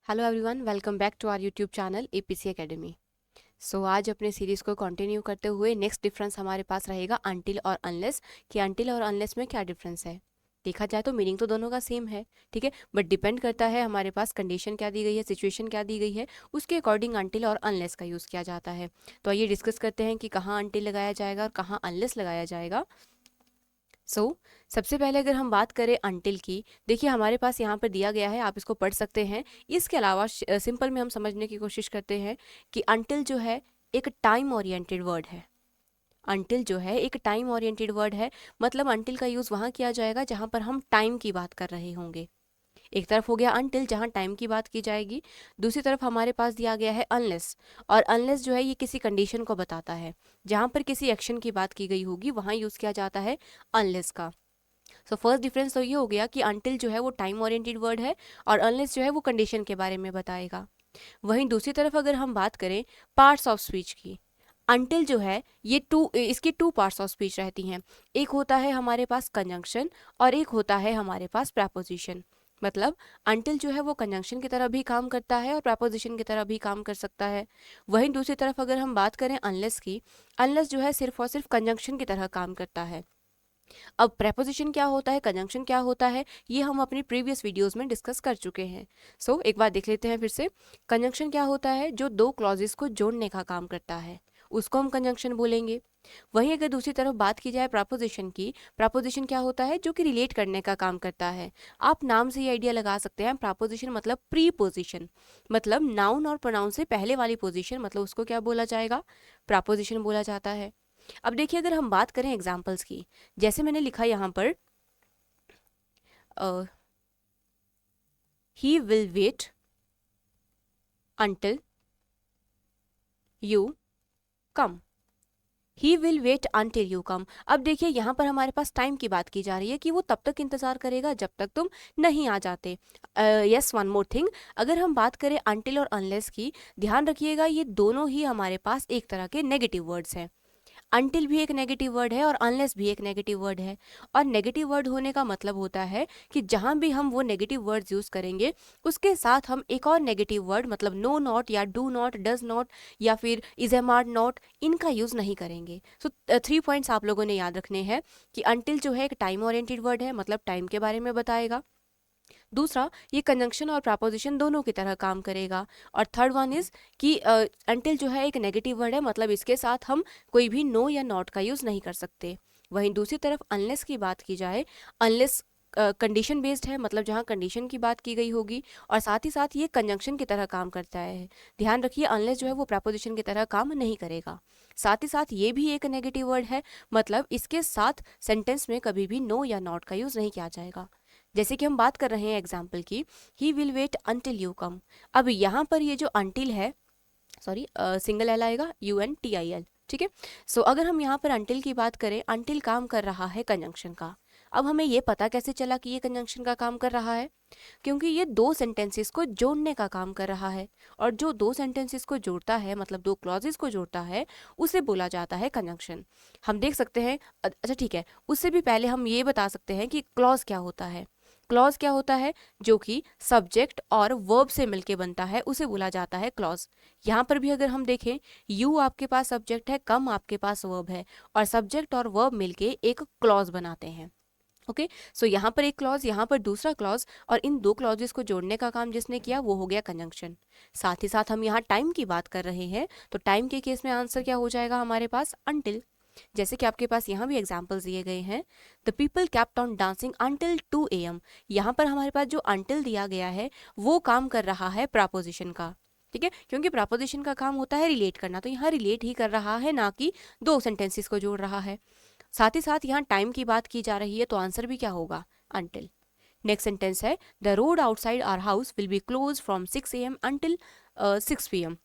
Hello everyone, welcome back to our YouTube channel APC academy. आज अपने series को continue करते हुए नेक्स्ट डिफरेंस हमारे पास रहेगा अनटिल और अनलेस। कि अनटिल और अनलेस में क्या डिफरेंस है। देखा जाए तो मीनिंग तो दोनों का सेम है, ठीक है, बट डिपेंड करता है हमारे पास कंडीशन क्या दी गई है, सिचुएशन क्या दी गई है, उसके अकॉर्डिंग अनटिल और अनलेस का यूज़ किया जाता है। तो आइए डिस्कस करते हैं कि कहाँ अनटिल लगाया जाएगा और कहाँ अनलेस लगाया जाएगा। सबसे पहले अगर हम बात करें अनटिल की, देखिए हमारे पास यहाँ पर दिया गया है, आप इसको पढ़ सकते हैं। इसके अलावा सिंपल में हम समझने की कोशिश करते हैं कि अनटिल जो है एक टाइम ओरिएंटेड वर्ड है। अनटिल जो है एक टाइम ओरिएंटेड वर्ड है, मतलब अनटिल का यूज़ वहाँ किया जाएगा जहाँ पर हम टाइम की बात कर रहे होंगे। एक तरफ हो गया अनटिल जहाँ टाइम की बात की जाएगी, दूसरी तरफ हमारे पास दिया गया है अनलेस। और अनलेस जो है ये किसी कंडीशन को बताता है, जहाँ पर किसी एक्शन की बात की गई होगी वहाँ यूज़ किया जाता है अनलेस का। फर्स्ट डिफरेंस तो ये हो गया कि अनटिल जो है वो टाइम ओरिएंटेड वर्ड है और अनलेस जो है वो कंडीशन के बारे में बताएगा। वहीं दूसरी तरफ अगर हम बात करें पार्ट्स ऑफ स्पीच की, अनटिल जो है ये इसकी टू पार्ट्स ऑफ स्पीच रहती हैं। एक होता है हमारे पास कंजंक्शन और एक होता है हमारे पास प्रपोजिशन। मतलब अनटिल जो है वो कंजंक्शन की तरह भी काम करता है और प्रपोजिशन की तरह भी काम कर सकता है। वहीं दूसरी तरफ अगर हम बात करें अनलेस की, अनलेस जो है सिर्फ और सिर्फ कंजंक्शन की तरह काम करता है। अब प्रेपोजिशन क्या होता है, कंजंक्शन क्या होता है, ये हम अपनी प्रीवियस वीडियोस में डिस्कस कर चुके हैं। एक बार देख लेते हैं फिर से। कंजंक्शन क्या होता है, जो दो क्लॉजेस को जोड़ने का काम करता है, उसको हम कंजंक्शन बोलेंगे। वहीं अगर दूसरी तरफ बात की जाए प्रपोजिशन की, प्रपोजिशन क्या होता है, जो कि रिलेट करने का काम करता है। आप नाम से ही आइडिया लगा सकते हैं, प्रपोजिशन मतलब प्री पोजिशन, मतलब नाउन और प्रोनाउन से पहले वाली पोजिशन, मतलब उसको क्या बोला जाएगा, प्रपोजिशन बोला जाता है। अब देखिए अगर हम बात करें एग्जाम्पल्स की, जैसे मैंने लिखा यहाँ पर he will wait until you come. He will wait until you come. अब देखिए यहाँ पर हमारे पास टाइम की बात की जा रही है कि वो तब तक इंतजार करेगा जब तक तुम नहीं आ जाते। यस, वन मोर थिंग, अगर हम बात करें अंटिल और अनलेस की, ध्यान रखिएगा ये दोनों ही हमारे पास एक तरह के नेगेटिव वर्ड्स हैं। अनटिल भी एक नेगेटिव वर्ड है और अनलेस भी एक नेगेटिव वर्ड है। और नेगेटिव वर्ड होने का मतलब होता है कि जहाँ भी हम वो नेगेटिव वर्ड्स यूज़ करेंगे उसके साथ हम एक और नेगेटिव वर्ड, मतलब नो नॉट या डू नॉट, डज नॉट या फिर इज एम आर नॉट, इनका यूज़ नहीं करेंगे। 3 पॉइंट्स आप लोगों ने याद रखने हैं कि अनटिल जो है एक टाइम ओरिएंटेड वर्ड है, मतलब टाइम के बारे में बताएगा। दूसरा, ये कंजंक्शन और प्रपोजिशन दोनों की तरह काम करेगा। और थर्ड वन इज कि अनटिल जो है एक नेगेटिव वर्ड है, मतलब इसके साथ हम कोई भी नो या नॉट का यूज़ नहीं कर सकते। वहीं दूसरी तरफ अनलेस की बात की जाए, अनलेस कंडीशन बेस्ड है, मतलब जहाँ कंडीशन की बात की गई होगी, और साथ ही साथ ये कंजंक्शन की तरह काम करता है। ध्यान रखिए अनलेस जो है वो प्रपोजिशन की तरह काम नहीं करेगा। साथ ही साथ ये भी एक नेगेटिव वर्ड है, मतलब इसके साथ सेंटेंस में कभी भी नो या नॉट का यूज़ नहीं किया जाएगा। जैसे कि हम बात कर रहे हैं एग्जाम्पल की, he will wait until you come. अब यहाँ पर ये जो अंटिल है, सॉरी सिंगल एल आएगा, UNTIL, ठीक है। अगर हम यहाँ पर अंटिल की बात करें, अंटिल काम कर रहा है कंजंक्शन का। अब हमें ये पता कैसे चला कि ये कंजंक्शन का काम कर रहा है, क्योंकि ये दो सेंटेंसेस को जोड़ने का काम कर रहा है। और जो दो सेंटेंसेस को जोड़ता है, मतलब दो क्लॉजेस को जोड़ता है, उसे बोला जाता है कंजंक्शन। हम देख सकते हैं, अच्छा ठीक है, उससे भी पहले हम ये बता सकते हैं कि क्लॉज क्या होता है। क्लॉज क्या होता है, जो कि सब्जेक्ट और वर्ब से मिलके बनता है, उसे बोला जाता है क्लॉज। यहाँ पर भी अगर हम देखें, यू आपके पास सब्जेक्ट है, कम आपके पास वर्ब है, और सब्जेक्ट और वर्ब मिलके एक क्लॉज बनाते हैं। ओके, यहाँ पर एक क्लॉज, यहाँ पर दूसरा क्लॉज, और इन दो क्लॉजेस को जोड़ने का काम जिसने किया वो हो गया कंजंक्शन। साथ ही साथ हम यहाँ टाइम की बात कर रहे हैं, तो टाइम के केस में आंसर क्या हो जाएगा हमारे पास, अनटिल। जैसे कि आपके पास यहाँ भी एग्जाम्पल्स दिए गए हैं, the people kept on dancing until 2 AM। यहाँ पर हमारे पास जो अंटिल दिया गया है वो काम कर रहा है प्रपोजिशन का, ठीक है, क्योंकि प्रपोजिशन का काम होता है रिलेट करना, तो यहाँ रिलेट ही कर रहा है, ना कि दो सेंटेंसेस को जोड़ रहा है। साथ ही साथ यहाँ टाइम की बात की जा रही है, तो आंसर भी क्या होगा, अनटिल। नेक्स्ट सेंटेंस है, the road outside our house will be close from 6 AM until 6 PM।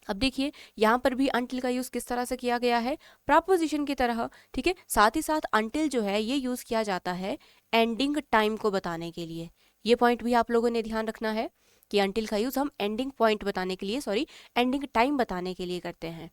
अब देखिए यहाँ पर भी अंटिल का यूज़ किस तरह से किया गया है, प्रपोजिशन की तरह, ठीक है। साथ ही साथ अंटिल जो है ये यूज़ किया जाता है एंडिंग टाइम को बताने के लिए। ये पॉइंट भी आप लोगों ने ध्यान रखना है कि अंटिल का यूज़ हम एंडिंग पॉइंट बताने के लिए, सॉरी एंडिंग टाइम बताने के लिए करते हैं।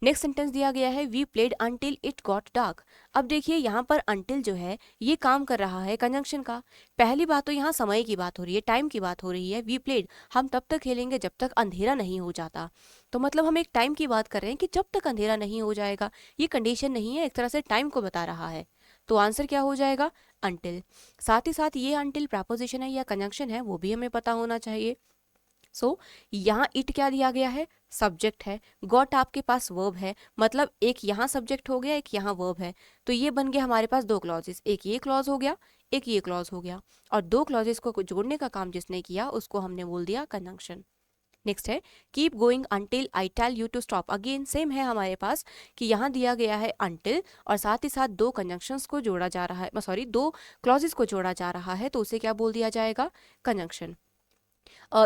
नेक्स्ट सेंटेंस दिया गया है we played until it got dark. अब देखिए यहाँ पर अंटिल जो है ये काम कर रहा है कंजंक्शन का। पहली बात तो यहाँ समय की बात हो रही है, टाइम की बात हो रही है। वी प्लेड, हम तब तक खेलेंगे जब तक अंधेरा नहीं हो जाता। तो मतलब हम एक टाइम की बात कर रहे हैं कि जब तक अंधेरा नहीं हो जाएगा। ये कंडीशन नहीं है, एक तरह से टाइम को बता रहा है। तो आंसर क्या हो जाएगा? अंटिल। साथ ही साथ ये अंटिल प्रपोजिशन है या कंजंक्शन है वो भी हमें पता होना चाहिए। सो यहाँ इट क्या दिया गया है? सब्जेक्ट है। गॉट आपके पास वर्ब है, मतलब एक यहाँ सब्जेक्ट हो गया, एक यहाँ वर्ब है। तो ये बन गया हमारे पास दो क्लॉजेस, एक ये क्लॉज हो गया, एक ये क्लॉज हो गया। और दो क्लॉजेस को जोड़ने का काम जिसने किया उसको हमने बोल दिया कंजंक्शन। नेक्स्ट है keep going until I tell you to stop. Again same है हमारे पास कि यहाँ दिया गया है अंटिल और साथ ही साथ दो कंजंक्शंस को जोड़ा जा रहा है, सॉरी दो क्लॉजेस को जोड़ा जा रहा है, तो उसे क्या बोल दिया जाएगा? कंजंक्शन।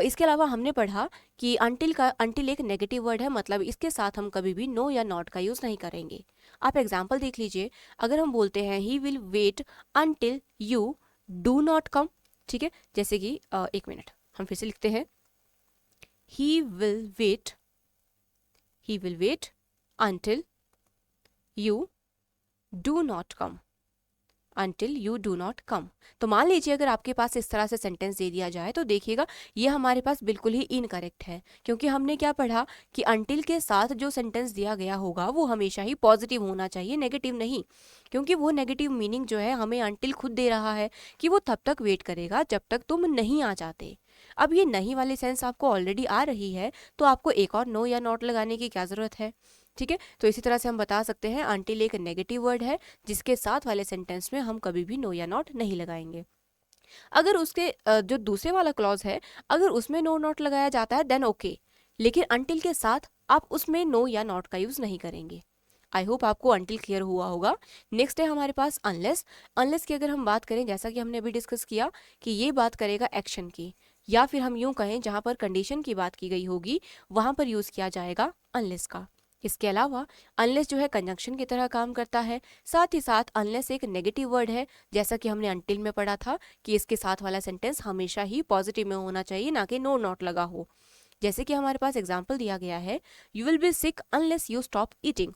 इसके अलावा हमने पढ़ा कि अंटिल एक नेगेटिव वर्ड है, मतलब इसके साथ हम कभी भी नो या नॉट का यूज़ नहीं करेंगे। आप एग्जाम्पल देख लीजिए। अगर हम बोलते हैं he will wait until you do not come, ठीक है, जैसे कि एक मिनट हम फिर से लिखते हैं he will wait until you do not come, until you do not come। तो मान लीजिए अगर आपके पास इस तरह से सेंटेंस दे दिया जाए तो देखिएगा ये हमारे पास बिल्कुल ही इनकरेक्ट है, क्योंकि हमने क्या पढ़ा कि until के साथ जो सेंटेंस दिया गया होगा वो हमेशा ही पॉजिटिव होना चाहिए, नेगेटिव नहीं। क्योंकि वो नेगेटिव मीनिंग जो है हमें until खुद दे रहा है कि वो तब तक वेट करेगा जब तक तुम नहीं आ जाते। अब ये नहीं वाली सेंस आपको ऑलरेडी आ रही है, तो आपको एक और नो या नॉट लगाने की क्या ज़रूरत है? ठीक है, तो इसी तरह से हम बता सकते हैं अंटिल एक नेगेटिव वर्ड है जिसके साथ वाले सेंटेंस में हम कभी भी नो या नॉट नहीं लगाएंगे। अगर उसके जो दूसरे वाला क्लॉज है अगर उसमें नो नॉट लगाया जाता है देन ओके, लेकिन अंटिल के साथ आप उसमें नो या नॉट का यूज़ नहीं करेंगे। आई होप आपको अंटिल क्लियर हुआ होगा। नेक्स्ट है हमारे पास अनलेस। अनलेस की अगर हम बात करें, जैसा कि हमने अभी डिस्कस किया कि ये बात करेगा एक्शन की, या फिर हम यूं कहें जहां पर कंडीशन की बात की गई होगी वहां पर यूज़ किया जाएगा अनलेस का। इसके अलावा अनलेस जो है कंजंक्शन की तरह काम करता है। साथ ही साथ अनलेस एक नेगेटिव वर्ड है, जैसा कि हमने अंटिल में पढ़ा था कि इसके साथ वाला सेंटेंस हमेशा ही पॉजिटिव में होना चाहिए, ना कि नो नॉट लगा हो। जैसे कि हमारे पास एग्जाम्पल दिया गया है you will be sick unless you stop eating.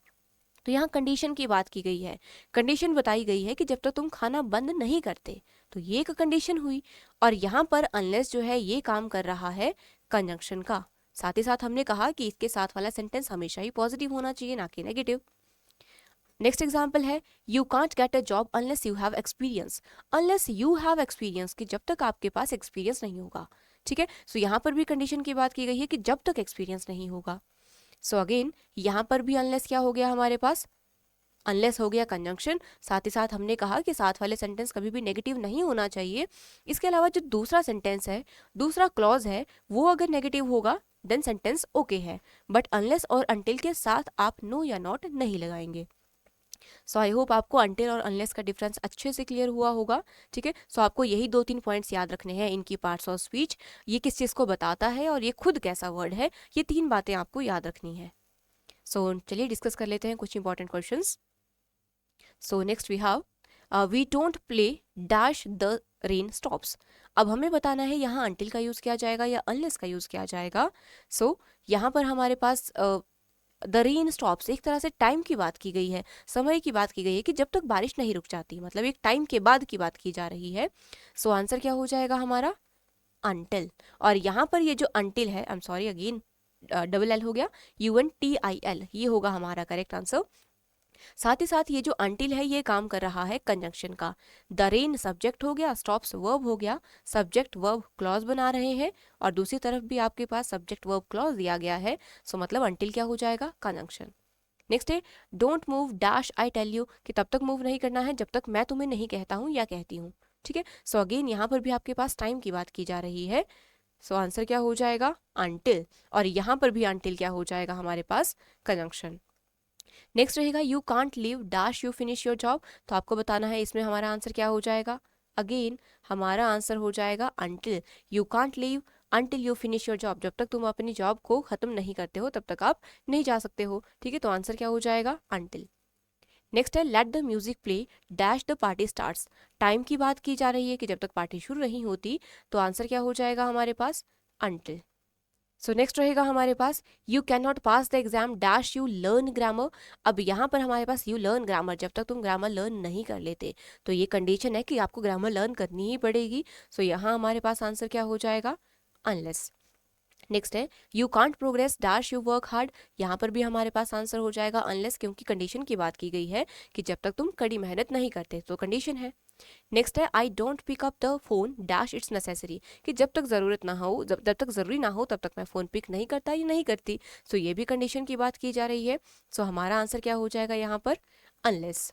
तो यहाँ कंडीशन की बात की गई है, कंडीशन बताई गई है कि जब तक तुम खाना बंद नहीं करते, तो ये एक कंडीशन हुई। और यहाँ पर अनलेस जो है ये काम कर रहा है कंजंक्शन का। साथ ही साथ हमने कहा कि इसके साथ वाला सेंटेंस हमेशा ही पॉजिटिव होना चाहिए, ना कि नेगेटिव। नेक्स्ट एग्जाम्पल है you can't get a job unless you have experience. Unless you have experience, कि जब तक आपके पास एक्सपीरियंस नहीं होगा। ठीक है, सो यहाँ पर भी कंडीशन की बात की गई है कि जब तक एक्सपीरियंस नहीं होगा। सो अगेन यहाँ पर भी अनलेस क्या हो गया हमारे पास? अनलेस हो गया कंजंक्शन। साथ ही साथ हमने कहा कि साथ वाले सेंटेंस कभी भी नेगेटिव नहीं होना चाहिए। इसके अलावा जो दूसरा सेंटेंस है, दूसरा क्लॉज है, वो अगर नेगेटिव होगा देन सेंटेंस ओके है, बट अनलेस और अनटिल के साथ आप नो या नॉट नहीं लगाएंगे। सो आई होप आपको अनटिल और अनलेस का डिफरेंस अच्छे से क्लियर हुआ होगा। ठीक है, सो आपको यही 2-3 पॉइंट्स याद रखने हैं इनकी पार्ट्स ऑफ स्पीच, ये किस चीज़ को बताता है और ये खुद कैसा वर्ड है, ये 3 बातें आपको याद रखनी है। सो चलिए डिस्कस कर लेते हैं कुछ important questions. So next we have we don't play dash the rain stops. अब हमें बताना है यहाँ अंटिल का यूज़ किया जाएगा या अनलेस का यूज़ किया जाएगा। सो यहाँ पर हमारे पास द रेन स्टॉप्स एक तरह से टाइम की बात की गई है, समय की बात की गई है कि जब तक बारिश नहीं रुक जाती, मतलब एक टाइम के बाद की बात की जा रही है। सो आंसर क्या हो जाएगा हमारा? अंटिल। और यहाँ पर ये जो अंटिल है, I am sorry again double L हो गया, UNTIL, ये होगा हमारा करेक्ट आंसर। साथ ही साथ ये जो अंटिल है ये काम कर रहा है कंजंक्शन का। द रेन सब्जेक्ट हो गया, स्टॉप्स वर्ब हो गया, सब्जेक्ट वर्ब क्लॉज बना रहे हैं और दूसरी तरफ भी आपके पास सब्जेक्ट वर्ब क्लॉज दिया गया है। सो मतलब अंटिल क्या हो जाएगा? कंजंक्शन। नेक्स्ट है don't move dash I tell you, कि तब तक मूव नहीं करना है जब तक मैं तुम्हें नहीं कहता हूँ या कहती हूँ। ठीक है, सो अगेन यहाँ पर भी आपके पास टाइम की बात की जा रही है। सो आंसर क्या हो जाएगा? अंटिल। और यहाँ पर भी अंटिल क्या हो जाएगा हमारे पास? कंजंक्शन। नेक्स्ट रहेगा you can't leave dash you finish your job. तो आपको बताना है इसमें हमारा आंसर क्या हो जाएगा। अगेन हमारा आंसर हो जाएगा until. You can't leave until you finish your job, जब तक तुम अपनी जॉब को खत्म नहीं करते हो तब तक आप नहीं जा सकते हो। ठीक है, तो आंसर क्या हो जाएगा? अंटिल। नेक्स्ट है let the music play dash the party starts. Time की बात की जा रही है कि जब तक पार्टी शुरू नहीं होती, तो आंसर क्या हो जाएगा हमारे पास? अंटिल। सो नेक्स्ट रहेगा हमारे पास you can not pass the exam dash you learn grammar. अब यहाँ पर हमारे पास यू लर्न ग्रामर, जब तक तुम ग्रामर लर्न नहीं कर लेते तो ये कंडीशन है कि आपको ग्रामर लर्न करनी ही पड़ेगी। सो यहाँ हमारे पास आंसर क्या हो जाएगा, अनलेस। नेक्स्ट है you can't progress dash you work hard. यहाँ पर भी हमारे पास आंसर हो जाएगा अनलेस, क्योंकि कंडीशन की बात की गई है कि जब तक तुम कड़ी मेहनत नहीं करते, तो कंडीशन है। नेक्स्ट है I don't pick up the phone dash it's necessary, कि जब तक ज़रूरत ना हो, जब तक ज़रूरी ना हो तब तक मैं फ़ोन पिक नहीं करता या नहीं करती। सो ये भी कंडीशन की बात की जा रही है। सो हमारा आंसर क्या हो जाएगा यहाँ पर, अनलेस।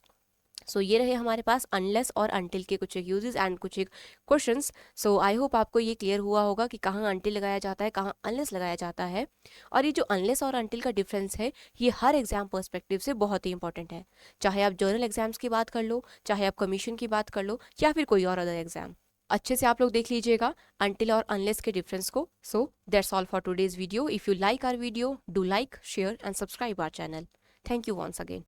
सो ये रहे हमारे पास अनलेस और अनटिल के कुछ एक यूजेस एंड कुछ एक क्वेश्चंस। सो आई होप आपको ये क्लियर हुआ होगा कि कहाँ अनटिल लगाया जाता है, कहाँ अनलेस लगाया जाता है। और ये जो अनलेस और अनटिल का डिफरेंस है, ये हर एग्जाम पर्सपेक्टिव से बहुत ही इंपॉर्टेंट है। चाहे आप जर्नल एग्जाम्स की बात कर लो, चाहे आप कमीशन की बात कर लो, या फिर कोई और अदर एग्जाम, अच्छे से आप लोग देख लीजिएगा अनटिल और अनलेस के डिफरेंस को। So that's all for today's video. If you like our video, do like, share and subscribe our channel. Thank you once again.